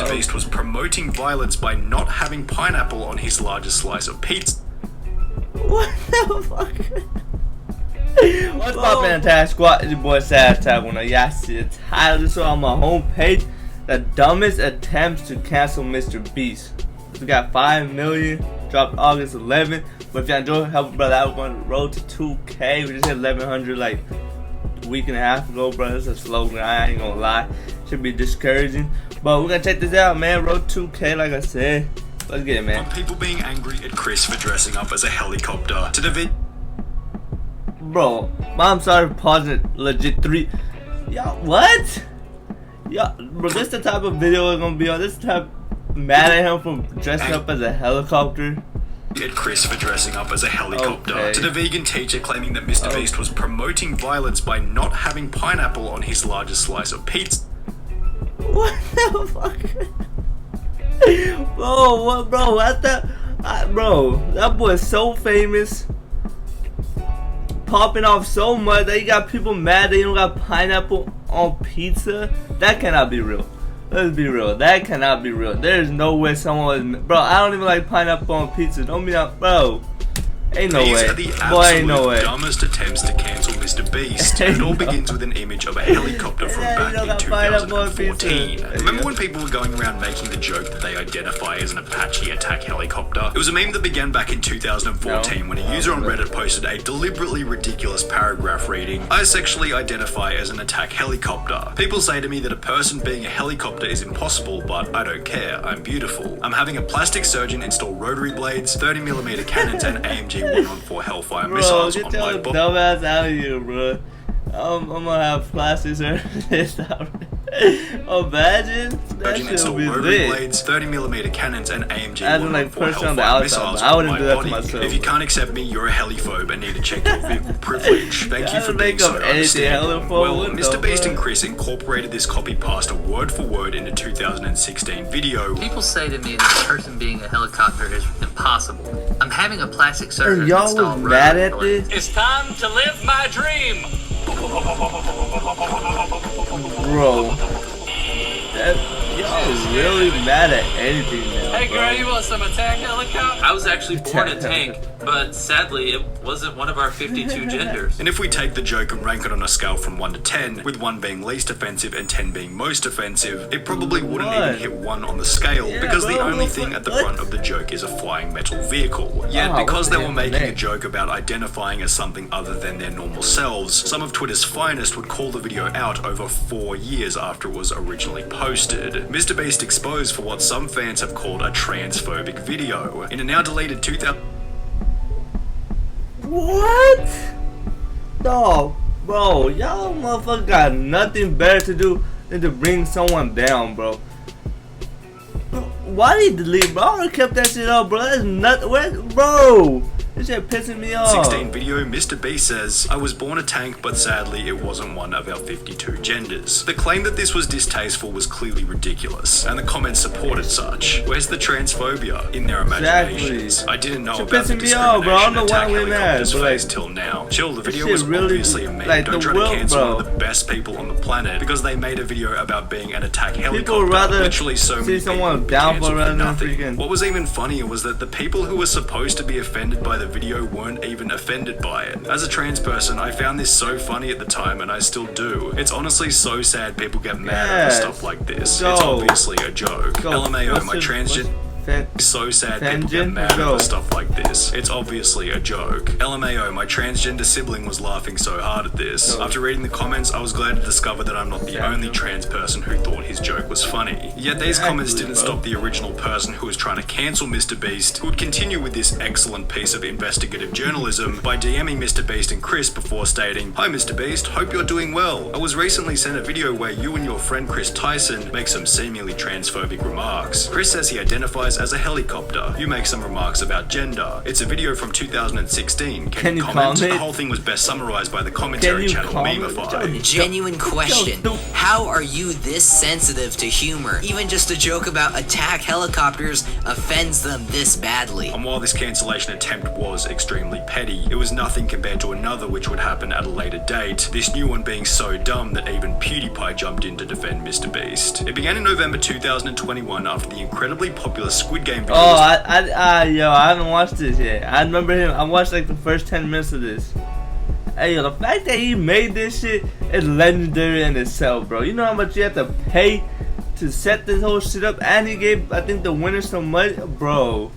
MrBeast was promoting violence by not having pineapple on his largest slice of pizza. What the fuck? What's up, Attack Squad? It's your boy SatAttack. When y'all see the title, this on my homepage, the dumbest attempts to cancel MrBeast. We got 5 million, dropped August 11th. But if y'all enjoy, help a brother out. We're on the road to 2K. We just hit 1100 like a week and a half ago, bro. It's a slow grind, I ain't gonna lie. Should be discouraging. But we're gonna check this out, man. Road 2K, like I said. Let's get it, man. From people being angry at Chris for dressing up as a helicopter to the video. Bro, mom started pausing legit 3. Y'all, what? Y'all, bro, this the type of video we're gonna be on. This type mad at him for dressing up as a helicopter. At Chris for dressing up as a helicopter. To the vegan teacher claiming that MrBeast was promoting violence by not having pineapple on his largest slice of pizza. What the fuck? Bro, what, bro? What the? Bro, that boy is so famous, popping off so much that you got people mad that you don't got pineapple on pizza. That cannot be real. Let's be real. That cannot be real. There's no way someone was, bro. I don't even like pineapple on pizza. Don't be out, bro. Ain't no way. These are the absolute dumbest attempts to cancel MrBeast. It all begins with an image of a helicopter from back in 2014. Remember when people were going around making the joke that they identify as an Apache attack helicopter? It was a meme that began back in 2014 when a user on Reddit posted a deliberately ridiculous paragraph reading, "I sexually identify as an attack helicopter. People say to me that a person being a helicopter is impossible, but I don't care. I'm beautiful. I'm having a plastic surgeon install rotary blades, 30mm cannons, and AMG 114 Hellfire missiles on my body." Dumbass out of here, bro. I'm gonna have plastic surgery. Imagine that shit would be lit. Blades, 30mm cannons, and AMG as in, like, person on the outside. I wouldn't do that to myself. If you can't accept me, you're a heliphobe and need to check your vehicle privilege. Thank you for being so understanding. Well, MrBeast and Chris incorporated this copy pasta word for word into 2016 video. People say to me that a person being a helicopter is impossible. I'm having a plastic surgery. Y'all was mad at this? It's time to live my dream. Bro, y'all is really mad at anything now. Hey girl, you want some attack helicopter? I was actually born a tank, but sadly it wasn't one of our 52 genders. And if we take the joke and rank it on a scale from 1 to 10, with 1 being least offensive and 10 being most offensive, it probably wouldn't even hit 1 on the scale, because the only thing at the front of the joke is a flying metal vehicle. Yet, because they were making a joke about identifying as something other than their normal selves, some of Twitter's finest would call the video out over 4 years after it was originally posted. MrBeast exposed for what some fans have called a transphobic video. In a now deleted 2000... What? Dog, bro, y'all motherfuckers got nothing better to do than to bring someone down, bro. Why did he delete, bro? I would've kept that shit up, bro. That's nothing. Bro, this shit pissing me off. 16 video, MrBeast says, "I was born a tank, but sadly it wasn't one of our 52 genders." The claim that this was distasteful was clearly ridiculous, and the comments supported such. Where's the transphobia in their imaginations? I didn't know about the discrimination attack helicopters faced till now. Chill, the video was obviously a meme. Don't try to cancel one of the best people on the planet because they made a video about being an attack helicopter. People rather literally so many someone down for nothing. What was even funnier was that the people who were supposed to be offended by the video weren't even offended by it. As a trans person, I found this so funny at the time, and I still do. It's honestly so sad people get mad over stuff like this. It's obviously a joke. LMAO, my transgender... So sad people get mad over stuff like this. It's obviously a joke. LMAO, my transgender sibling was laughing so hard at this. After reading the comments, I was glad to discover that I'm not the only trans person who thought his joke was funny. Yet these comments didn't stop the original person who was trying to cancel MrBeast, who would continue with this excellent piece of investigative journalism by DMing MrBeast and Chris before stating, "Hi MrBeast, hope you're doing well. I was recently sent a video where you and your friend Chris Tyson make some seemingly transphobic remarks. Chris says he identifies size as a helicopter. You make some remarks about gender. It's a video from 2016. Can you comment? comment? The whole thing was best summarized by the commentary channel Memify. Genuine question. How are you this sensitive to humor? Even just a joke about attack helicopters offends them this badly. And while this cancellation attempt was extremely petty, it was nothing compared to another which would happen at a later date, this new one being so dumb that even PewDiePie jumped in to defend MrBeast. It began in November 2021 after the incredibly popular Squid Game video. Oh, I haven't watched this yet. I remember him. I watched like the first 10 minutes of this. Hey, yo, the fact that he made this shit is legendary in itself, bro. You know how much you have to pay to set this whole shit up, and he gave, I think, the winner some money, bro.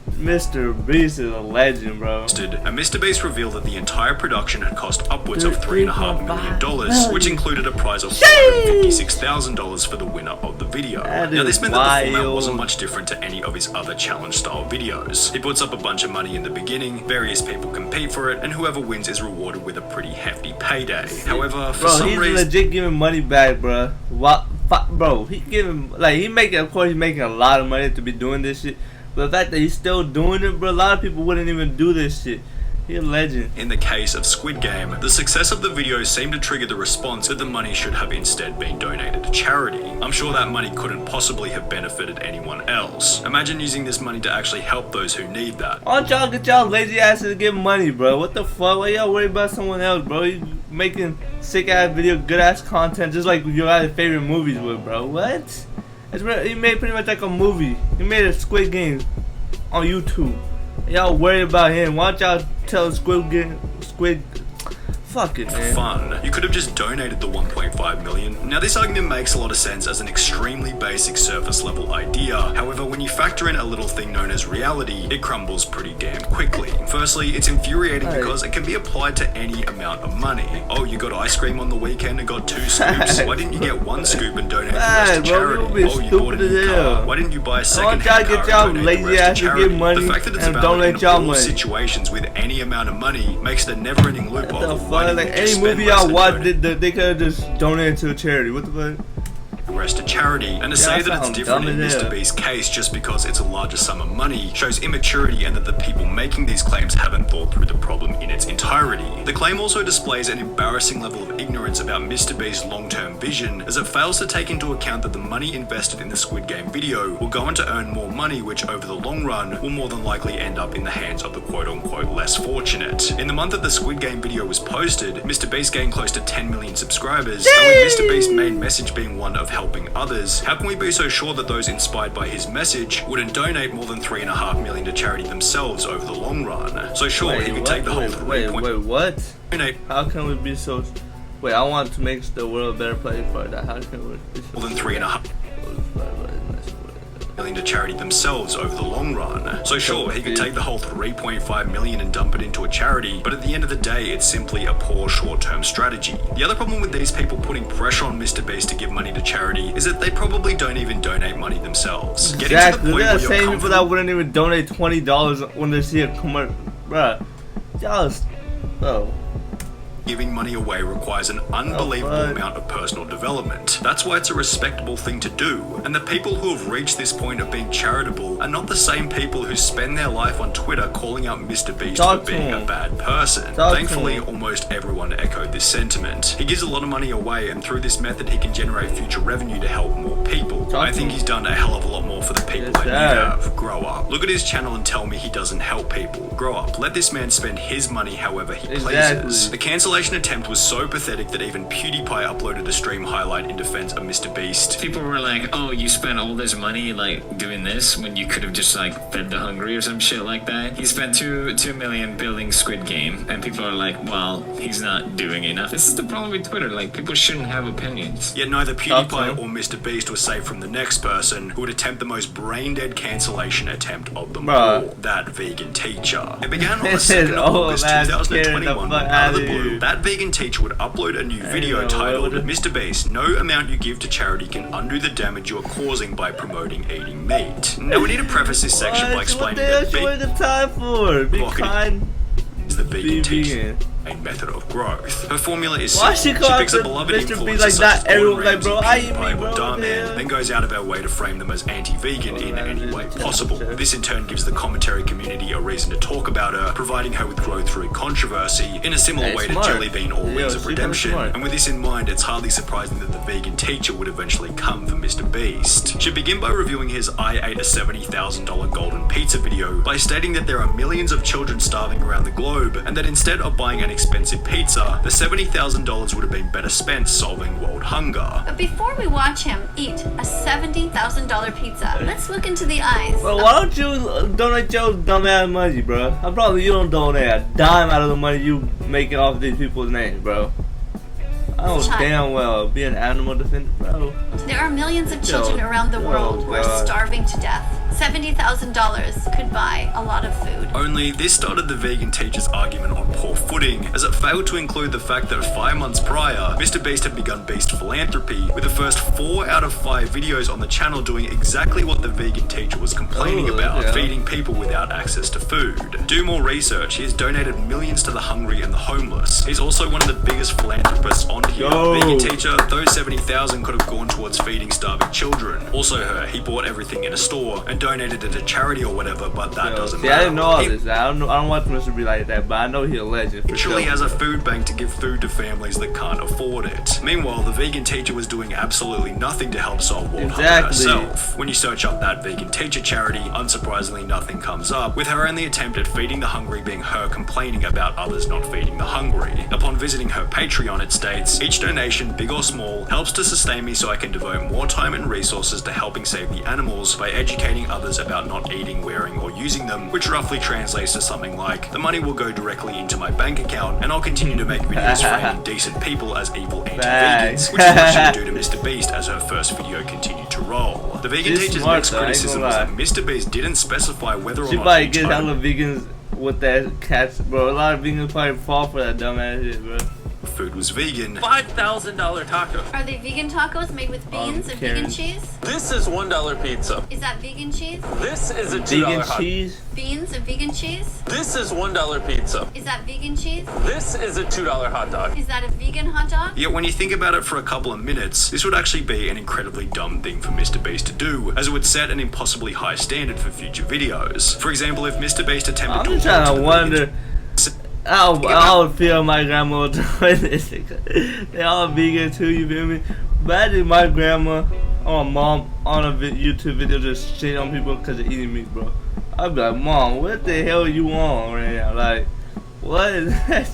MrBeast is a legend, bro. And MrBeast revealed that the entire production had cost upwards of $3.5 million, which included a prize of $456,000 for the winner of the video. Now this meant that the format wasn't much different to any of his other challenge-style videos. He puts up a bunch of money in the beginning, various people compete for it, and whoever wins is rewarded with a pretty hefty payday. However, for some reason, he's legit giving money back, bro. What, bro? He giving, like, of course, he's making a lot of money to be doing this shit. But the fact that he's still doing it, bro, a lot of people wouldn't even do this shit. He's a legend. In the case of Squid Game, the success of the video seemed to trigger the response that the money should have instead been donated to charity. I'm sure that money couldn't possibly have benefited anyone else. Imagine using this money to actually help those who need that. Why don't y'all get y'all lazy asses to get money, bro? What the fuck? Why y'all worry about someone else, bro? You making sick ass video, good ass content, just like your guys' favorite movies would, bro. What? He made pretty much like a movie. He made a Squid Game on YouTube. Y'all worry about him. Why don't y'all tell Squid fuck it, man. Fun. You could have just donated the 1.5 million. Now this argument makes a lot of sense as an extremely basic surface level idea. However, when you factor in a little thing known as reality, it crumbles pretty damn quickly. Firstly, it's infuriating because it can be applied to any amount of money. Oh, you got ice cream on the weekend and got 2 scoops? Why didn't you get 1 scoop and donate the rest to charity? Oh, you bought a new car. Why didn't you buy a second hand car and donate the rest to charity? The fact that it's valid in all situations with any amount of money makes it a never-ending loophole. Like any movie y'all watch, they could have just donated to a charity. What the fuck? Rest to charity, and to say that it's different in MrBeast's case just because it's a larger sum of money shows immaturity and that the people making these claims haven't thought through the problem in its entirety. The claim also displays an embarrassing level of ignorance about MrBeast's long-term vision, as it fails to take into account that the money invested in the Squid Game video will go on to earn more money, which over the long run will more than likely end up in the hands of the quote-unquote less fortunate. In the month that the Squid Game video was posted, MrBeast gained close to 10 million subscribers, and with MrBeast's main message being one of helping others, how can we be so sure that those inspired by his message wouldn't donate more than $3.5 million to charity themselves over the long run? So sure, he could take the whole what? How can we be so? Wait, I want to make the world a better place for that. How can we be so? More than $3.5 million to charity themselves over the long run. So sure, he could take the whole $3.5 million and dump it into a charity, but at the end of the day, it's simply a poor short-term strategy. The other problem with these people putting pressure on MrBeast to give money to charity is that they probably don't even donate money themselves. Exactly. There are same people that wouldn't even donate $20 when they see a commercial. Bruh, y'all, Giving money away requires an unbelievable amount of personal development. That's why it's a respectable thing to do. And the people who have reached this point of being charitable are not the same people who spend their life on Twitter calling out MrBeast for being a bad person. Thankfully, almost everyone echoed this sentiment. He gives a lot of money away, and through this method he can generate future revenue to help more people. I think he's done a hell of a lot more for the people than you have. Grow up. Look at his channel and tell me he doesn't help people. Grow up. Let this man spend his money however he pleases. The cancellation attempt was so pathetic that even PewDiePie uploaded a stream highlight in defense of MrBeast. People were like, oh, you spent all this money like doing this when you could have just like fed the hungry or some shit like that. He spent $2 million building Squid Game, and people are like, well, he's not doing enough. This is the problem with Twitter, like people shouldn't have opinions. Yet neither PewDiePie or MrBeast was safe from the next person who would attempt the most brain-dead cancellation attempt of them all, that vegan teacher. It began on the 2nd of August 2021 when out of the blue, that vegan teacher would upload a new video titled, MrBeast, no amount you give to charity can undo the damage you are causing by promoting eating meat. Now we need to preface this section by explaining that the time for? Be kind. Is the vegan teacher. main method of growth. Her formula is Why simple. she She picks a call beloved Mr. influencer Beast like such that? as Everyone Gordon like, bro, Ramsay, I eat PewDiePie, meat, or bro, Darman, yeah. then goes out of our way to frame them as anti-vegan in any way possible. This in turn gives the commentary community a reason to talk about her, providing her with growth through controversy, in a similar way smart. to Jelly Bean or Wings of she's Redemption. smart. And with this in mind, it's hardly surprising that the vegan teacher would eventually come for MrBeast. She'd begin by reviewing his I ate a $70,000 golden pizza video by stating that there are millions of children starving around the globe, and that instead of buying an expensive pizza, the $70,000 would have been better spent solving world hunger. But before we watch him eat a $70,000 pizza, let's look into the eyes. Well, why don't you donate your dumb ass money, bro? I probably you don't donate a dime out of the money you making off these people's names, bro. I know damn well be an animal defender, bro. There are millions of children around the world who are starving to death. $70,000 could buy a lot of food. Only this started the vegan teacher's argument on poor footing, as it failed to include the fact that 5 months prior, MrBeast had begun Beast Philanthropy, with the first 4 out of 5 videos on the channel doing exactly what the vegan teacher was complaining about, feeding people without access to food. Do more research. He has donated millions to the hungry and the homeless. He's also one of the biggest philanthropists on here. Vegan teacher, those 70,000 could have gone towards feeding starving children. Also her, he bought everything in a store and donated it to charity or whatever, but that doesn't matter. I didn't know all this. I don't want Mr. Be like that, but I know he's a legend. He surely has a food bank to give food to families that can't afford it. Meanwhile, the vegan teacher was doing absolutely nothing to help solve world hunger herself. When you search up that vegan teacher charity, unsurprisingly nothing comes up, with her only attempt at feeding the hungry being her complaining about others not feeding the hungry. Upon visiting her Patreon, it states, "Each donation, big or small, helps to sustain me so I can devote more time and resources to helping save the animals by educating others about not eating, wearing, or using them," which roughly translates to something like, "The money will go directly into my bank account, and I'll continue to make videos framing decent people as evil anti-vegans," which is what she would do to MrBeast as her first video continued to roll. The vegan teacher's next criticism was that MrBeast didn't specify whether or not probably get hella vegans with that cats, bro. A lot of vegans probably fall for that dumbass shit, bro. food was vegan. $5,000 taco. Are they vegan tacos made with beans and vegan cheese? This is $1 pizza. Is that vegan cheese? This is a $2 vegan hot. cheese. Beans and vegan cheese? This is $1 pizza. Is that vegan cheese? This is a $2 hot dog. Is that a vegan hot dog? Yet when you think about it for a couple of minutes, this would actually be an incredibly dumb thing for MrBeast to do, as it would set an impossibly high standard for future videos. For example, if MrBeast attempted I'm just trying to wonder I would feel my grandma doing this. They all vegan too, you feel me? Imagine my grandma or my mom on a YouTube video just shit on people because they're eating meat, bro. I'd be like, "Mom, what the hell you on right now? Like, what is that?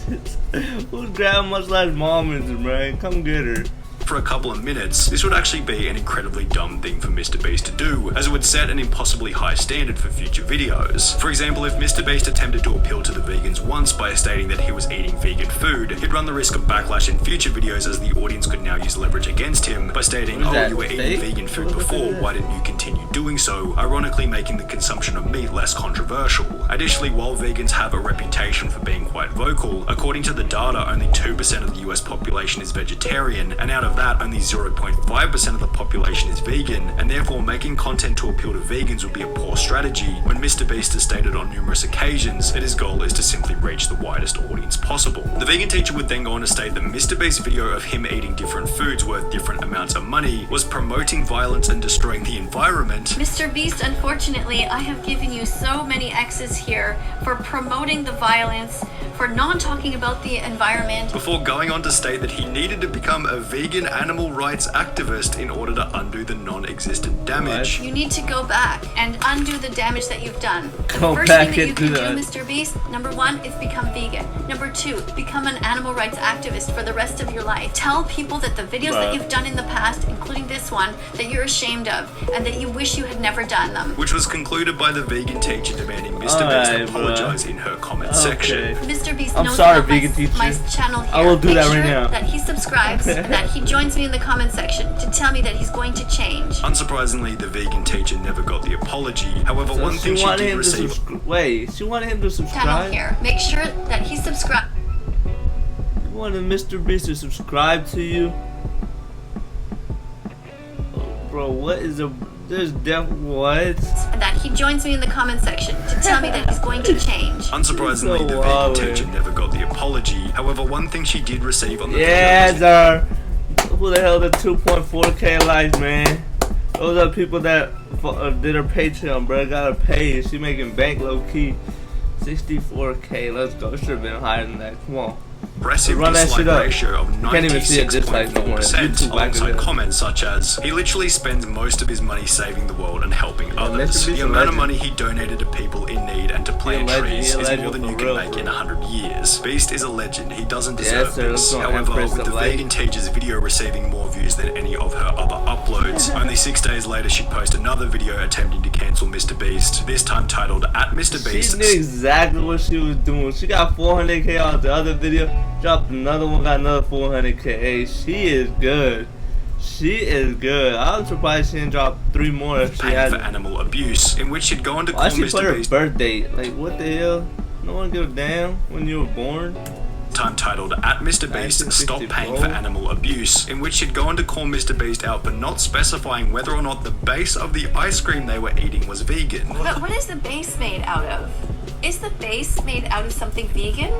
Whose grandma's like mom is it, man? Come get her." For a couple of minutes, this would actually be an incredibly dumb thing for MrBeast to do, as it would set an impossibly high standard for future videos. For example, if MrBeast attempted to appeal to the vegans once by stating that he was eating vegan food, he'd run the risk of backlash in future videos, as the audience could now use leverage against him by stating, "Oh, you were eating vegan food before, why didn't you continue doing so?" ironically making the consumption of meat less controversial. Additionally, while vegans have a reputation for being quite vocal, according to the data, only 2% of the US population is vegetarian, and out of that, only 0.5% of the population is vegan, and therefore making content to appeal to vegans would be a poor strategy, when MrBeast has stated on numerous occasions that his goal is to simply reach the widest audience possible. The vegan teacher would then go on to state that MrBeast's video of him eating different foods worth different amounts of money was promoting violence and destroying the environment. MrBeast, unfortunately, I have given you so many X's here for promoting the violence, for not talking about the environment. Before going on to state that he needed to become a vegan animal rights activist in order to undo the non-existent damage. You need to go back and undo the damage that you've done. The Go first back thing that you and can do do, that. MrBeast, number 1, is become vegan. Number 2, become an animal rights activist for the rest of your life. Tell people that the videos that you've done in the past, including this one, that you're ashamed of and that you wish you had never done them. Which was concluded by the vegan teacher demanding MrBeast apologize in her comment section. MrBeast I'm knows sorry, about vegan teacher. my channel here. I will do Make that sure right now. that he subscribes and that he joins me in the comment section to tell me that he's going to change. Unsurprisingly, the vegan teacher never got the apology. However, one thing she did receive. She wanted him to Channel subscribe. here. Make sure that he subscribes. You wanted MrBeast to subscribe to you? bro, what is a... There's what? And that he joins me in the comment section to tell me that he's going to change. Unsurprisingly, So the wild, vegan teacher never got the apology. However, one thing she did receive on the Yeah, video was sir. Who the hell the 2.4K likes, man? Those are people that did her Patreon, bro. Got her paid. She making bank low key. 64K. Let's go. Should have been higher than that. Come on. impressive Run that dislike shit up. ratio of You can't even see a dislike no more. 96.4%, YouTube back alongside again. comments such as, he literally spends most of his money saving the world and helping others. MrBeast The a amount of legend. money he donated to people in need and to plant legend, trees he a is legend more than for you can real, make for in real. 100 years. Beast is a legend, he doesn't Yes, deserve sir, this. let's go, However, Empress with of the Light. vegan teacher's video receiving more views than any of her other uploads, only 6 days later she'd post another video attempting to cancel MrBeast, this time titled @MrBeast. She knew exactly what she was doing. She got 400K off the other video. Dropped another one, got another 400K. Hey, she is good. She is good. I'm surprised she didn't drop 3 more if she Paying had. for animal abuse, in which she'd gone to call Why she put her MrBeast birth date? Like, what the hell? No one give a damn when you were born. time titled @MrBeast Stop Paying for 1964. Animal Abuse, in which she'd gone to call MrBeast out for not specifying whether or not the base of the ice cream they were eating was vegan. But what is the base made out of? Is the base made out of something vegan?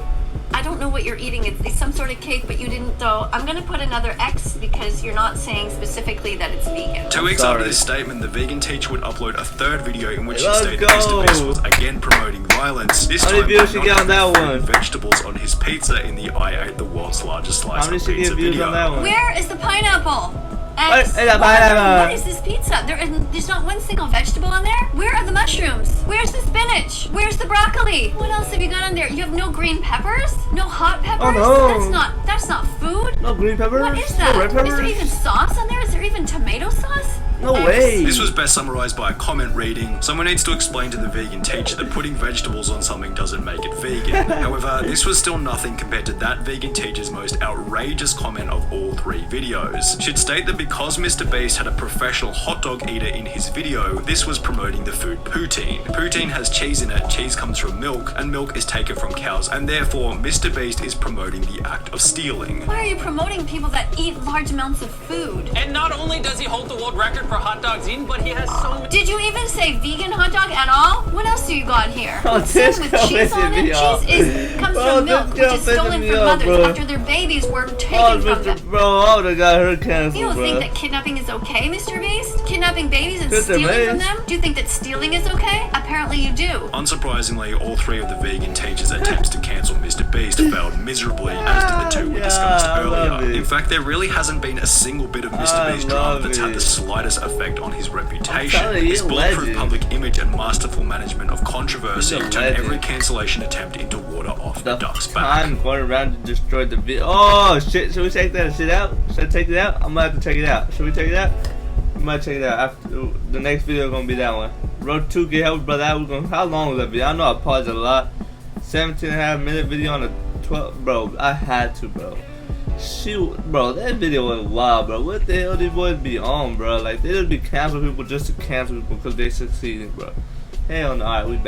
I don't know what you're eating. It's some sort of cake, but you didn't. So I'm gonna put another X because you're not saying specifically that it's vegan. 2 weeks sorry. after this statement, the vegan teacher would upload a third video in which she Let's stated go. MrBeast was again promoting violence. This How many time views by she not get on that having fruit one? and vegetables on his pizza in the I ate the world's largest slice How many of she pizza get views video. on that one? Where is the pineapple? Where X. is the pineapple? What is this pizza? There's not one single vegetable on there. Where are the mushrooms? Where's the spinach? Where's the broccoli? What else have you got on there? You have no green peppers? No hot peppers? Oh, no. That's not food. No green peppers? What is that? No red Is peppers? there even sauce on there? Is there even tomato sauce? No X. way. This was best summarized by a comment reading, someone needs to explain to the vegan teacher that putting vegetables on something doesn't make it vegan. However, this was still nothing compared to that vegan teacher's most outrageous comment of all 3 videos. She'd state that because MrBeast had a professional hot dog eater in his video, this was promoting the food poutine. Poutine has cheese in it, cheese comes from milk, and milk is taken from cows, and therefore MrBeast is promoting the act of stealing. Why are you promoting people that eat large amounts of food? And not only does he hold the world record for hot dogs eaten, but he has so many. Did you even say vegan hot dog at all? What else do you got here? Oh, It's this filled with girl cheese on pissing it. me off. Cheese comes Bro, from milk, this which girl is pissing stolen me from off, mothers bro. after their babies were Oh, taken from them. Bro, I would've got her canceled, You don't bro. think that kidnapping is okay, MrBeast? Kidnapping babies and Sister stealing from Mace. them? Do you think that stealing is okay? Apparently you do. Unsurprisingly, all 3 of the vegan teachers' attempts to cancel MrBeast failed miserably, as did the 2 we discussed Yeah, I love earlier. it. In fact, there really hasn't been a single bit of MrBeast drama love that's had it. the slightest effect on his reputation. telling you, His bulletproof legend. public image and masterful management of controversy He's a turned legend. every cancellation attempt into water off the The duck's back. time going around to destroy the video. Oh shit! Should we take that shit out? Should I take it out? I'm gonna have to check it out. Should we take it out? I'm gonna check it out. After the next video, gonna be that one. Road 2K help brother out. We're gonna. How long was that video? I know I paused it a lot. 17.5-minute video on a 12. Bro, I had to, bro. Shoot, bro, that video was wild, bro. What the hell these boys be on, bro? Like they just be canceling people just to cancel people because they succeeded, bro. Hell no. Alright, we back.